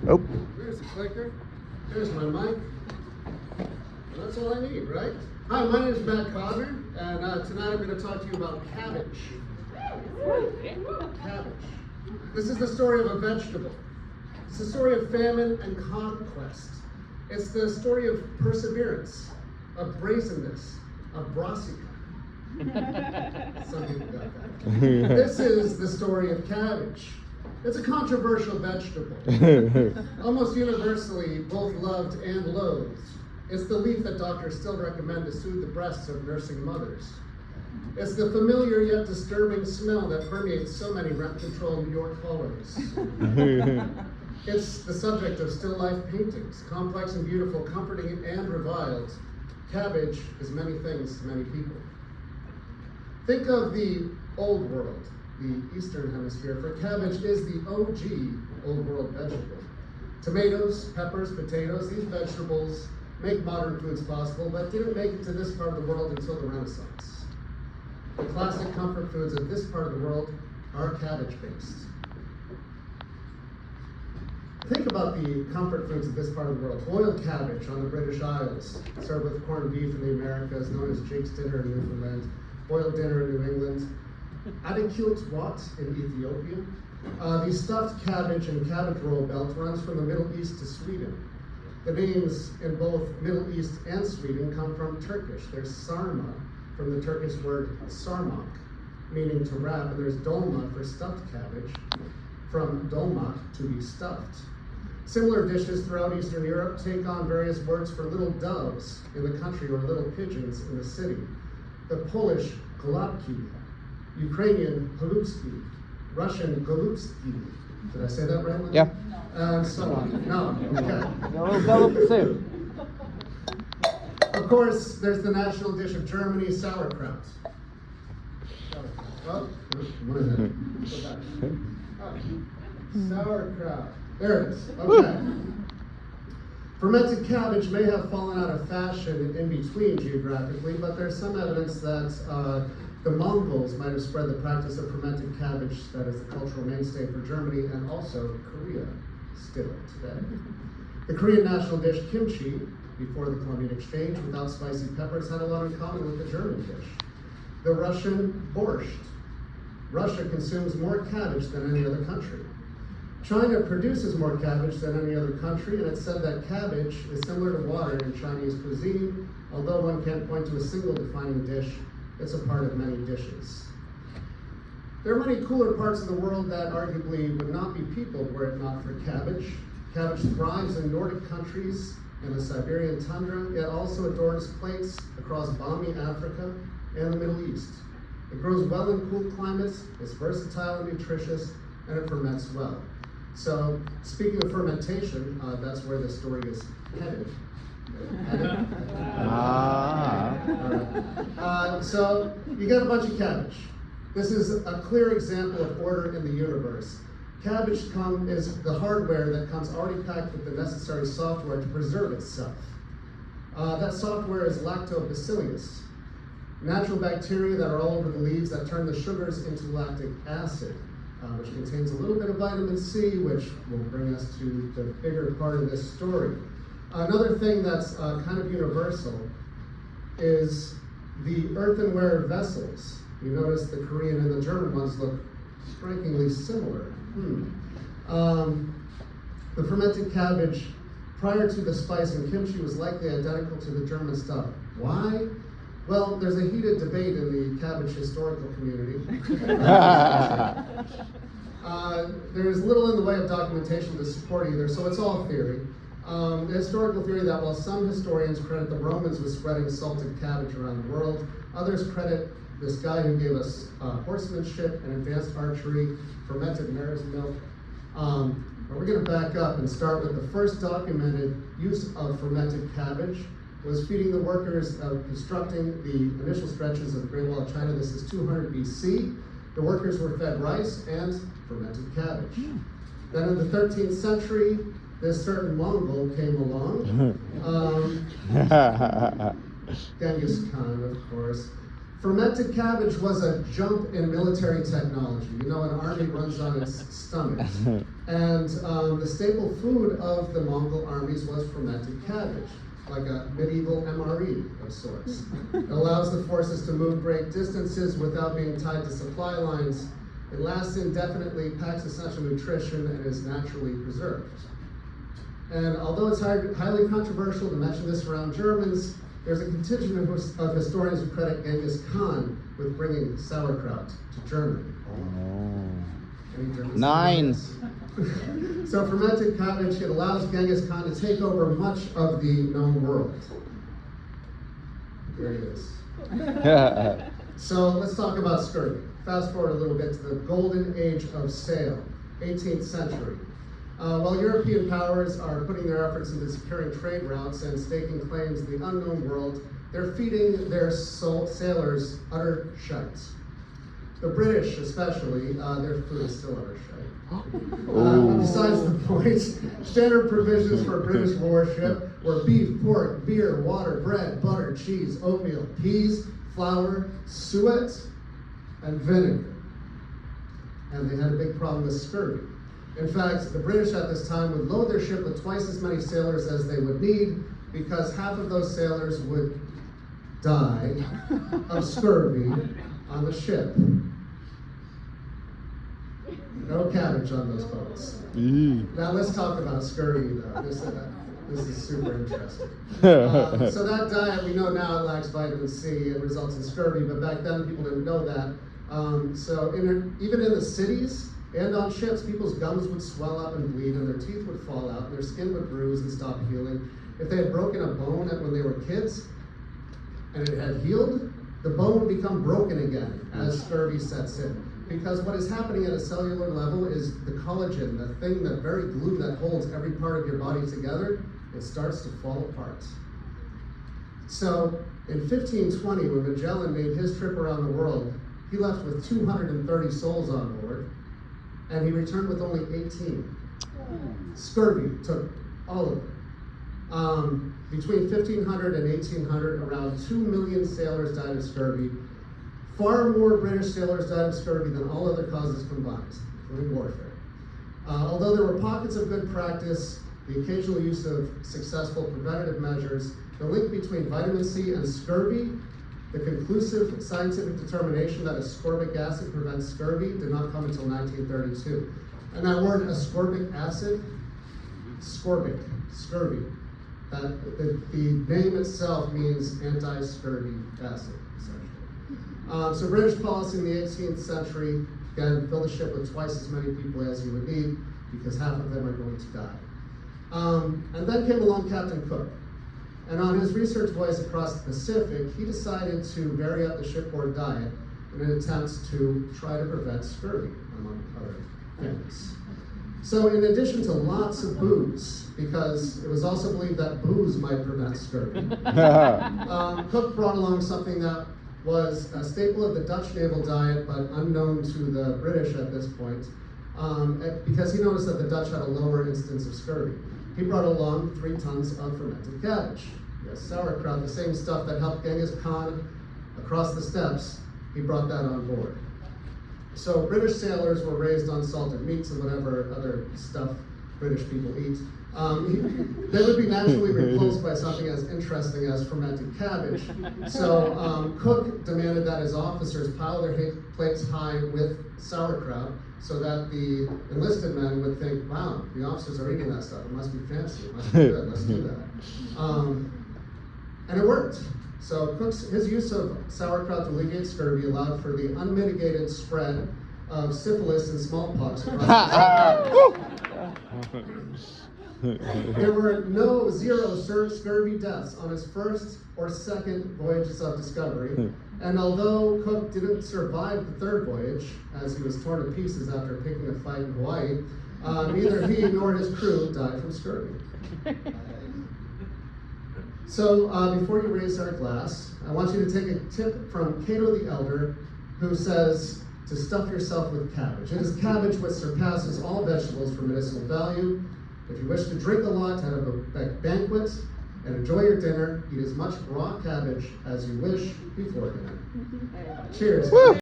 Oh. There's the clicker. There's my mic. And that's all I need, right? Hi, my name is Matt Codner, and tonight I'm going to talk to you about cabbage. Cabbage. This is the story of a vegetable. It's the story of famine and conquest. It's the story of perseverance, of brazenness, of brassica. Some people got that. This is the story of cabbage. It's a controversial vegetable. Almost universally both loved and loathed. It's the leaf that doctors still recommend to soothe the breasts of nursing mothers. It's the familiar yet disturbing smell that permeates so many rent-controlled New York hallways. It's the subject of still life paintings, complex and beautiful, comforting and reviled. Cabbage is many things to many people. Think of the old world, the Eastern Hemisphere, for cabbage is the OG old world vegetable. Tomatoes, peppers, potatoes, these vegetables make modern foods possible, but didn't make it to this part of the world until the Renaissance. The classic comfort foods of this part of the world are cabbage-based. Think about the comfort foods of this part of the world. Boiled cabbage on the British Isles, served with corned beef in the Americas, known as Jake's dinner in Newfoundland, boiled dinner in New England, adekilt wat in Ethiopia. The stuffed cabbage and cabbage roll belt runs from the Middle East to Sweden. The names in both Middle East and Sweden come from Turkish. There's sarma, from the Turkish word sarmak, meaning to wrap, and there's dolma for stuffed cabbage, from dolmak, to be stuffed. Similar dishes throughout Eastern Europe take on various words for little doves in the country or little pigeons in the city. The Polish golubki, Ukrainian holubski, Russian golubski. Did I say that right? Yeah. And so on. No, okay. Of course, there's the national dish of Germany, sauerkraut. Oh, what is it? Go back. Oh, sauerkraut. There it is. Okay. Fermented cabbage may have fallen out of fashion in between geographically, but there's some evidence that the Mongols might have spread the practice of fermented cabbage, that is the cultural mainstay for Germany, and also Korea still today. The Korean national dish kimchi, before the Columbian Exchange, without spicy peppers, had a lot in common with the German dish. The Russian borscht. Russia consumes more cabbage than any other country. China produces more cabbage than any other country, and it's said that cabbage is similar to water in Chinese cuisine. Although one can't point to a single defining dish, it's a part of many dishes. There are many cooler parts of the world that arguably would not be peopled were it not for cabbage. Cabbage thrives in Nordic countries and the Siberian tundra, yet also adorns plates across balmy Africa and the Middle East. It grows well in cool climates, it's versatile and nutritious, and it ferments well. So, speaking of fermentation, that's where the story is headed. So, you got a bunch of cabbage. This is a clear example of order in the universe. Cabbage is the hardware that comes already packed with the necessary software to preserve itself. That software is lactobacillus, natural bacteria that are all over the leaves that turn the sugars into lactic acid, which contains a little bit of vitamin C, which will bring us to the bigger part of this story. Another thing that's kind of universal is the earthenware vessels. You notice the Korean and the German ones look strikingly similar. The fermented cabbage prior to the spice and kimchi was likely identical to the German stuff. Why? Well, there's a heated debate in the cabbage historical community. There's little in the way of documentation to support either, so it's all theory. The historical theory that while some historians credit the Romans with spreading salted cabbage around the world, others credit this guy who gave us horsemanship and advanced archery, fermented mare's milk. But we're going to back up and start with the first documented use of fermented cabbage was feeding the workers of constructing the initial stretches of the Great Wall of China. This is 200 BC. The workers were fed rice and fermented cabbage. Then in the 13th century, this certain Mongol came along. Genghis Khan, of course. Fermented cabbage was a jump in military technology. You know, an army runs on its stomach. And the staple food of the Mongol armies was fermented cabbage, like a medieval MRE of sorts. It allows the forces to move great distances without being tied to supply lines. It lasts indefinitely, packs essential nutrition, and is naturally preserved. And although it's highly controversial to mention this around Germans, there's a contingent of historians who credit Genghis Khan with bringing sauerkraut to Germany. Any Germans? 9. So fermented cabbage, it allows Genghis Khan to take over much of the known world. There it is. So let's talk about scurvy. Fast forward a little bit to the golden age of sail, 18th century. While European powers are putting their efforts into securing trade routes and staking claims to the unknown world, they're feeding their sailors utter shite. The British, especially, their food is still utter shite. Besides the point, standard provisions for British warship were beef, pork, beer, water, bread, butter, cheese, oatmeal, peas, flour, suet, and vinegar. And they had a big problem with scurvy. In fact, the British at this time would load their ship with twice as many sailors as they would need, because half of those sailors would die of scurvy on the ship. No cabbage on those boats. Now let's talk about scurvy, though. This is super interesting. So that diet, we know now, it lacks vitamin C. It results in scurvy, but back then people didn't know that. So even in the cities and on ships, people's gums would swell up and bleed, and their teeth would fall out, and their skin would bruise and stop healing. If they had broken a bone when they were kids, and it had healed, the bone would become broken again as scurvy sets in. Because what is happening at a cellular level is the collagen, the thing, the very glue that holds every part of your body together, it starts to fall apart. So in 1520, when Magellan made his trip around the world, he left with 230 souls on board, and he returned with only 18. Scurvy took all of them. Between 1500 and 1800, around 2 million sailors died of scurvy. Far more British sailors died of scurvy than all other causes combined, including warfare. Although there were pockets of good practice, the occasional use of successful preventative measures, the link between vitamin C and scurvy, the conclusive scientific determination that ascorbic acid prevents scurvy, did not come until 1932. And that word ascorbic acid, scurvy. The name itself means anti-scurvy acid, essentially. So British policy in the 18th century, again, fill the ship with twice as many people as you would need, because half of them are going to die. And then came along Captain Cook. And on his research voyage across the Pacific, he decided to vary up the shipboard diet in an attempt to try to prevent scurvy, among other things. So in addition to lots of booze, because it was also believed that booze might prevent scurvy, Cook brought along something that was a staple of the Dutch naval diet, but unknown to the British at this point, because he noticed that the Dutch had a lower instance of scurvy. He brought along 3 tons of fermented cabbage. Yes, sauerkraut, the same stuff that helped Genghis Khan across the steppes, he brought that on board. So British sailors were raised on salted meats and whatever other stuff British people eat. They would be naturally repulsed by something as interesting as fermented cabbage. So Cook demanded that his officers pile their plates high with sauerkraut so that the enlisted men would think, wow, the officers are eating that stuff. It must be fancy. It must be good. Let's do that. And it worked. So his use of sauerkraut to alleviate scurvy allowed for the unmitigated spread of syphilis and smallpox across the There were zero scurvy deaths on his first or second voyages of discovery. And although Cook didn't survive the third voyage, as he was torn to pieces after picking a fight in Hawaii, neither he nor his crew died from scurvy. So before you raise our glass, I want you to take a tip from Cato the Elder, who says to stuff yourself with cabbage. It is cabbage which surpasses all vegetables for medicinal value. If you wish to drink a lot, have a banquet, and enjoy your dinner. Eat as much raw cabbage as you wish before dinner. Cheers. Woo!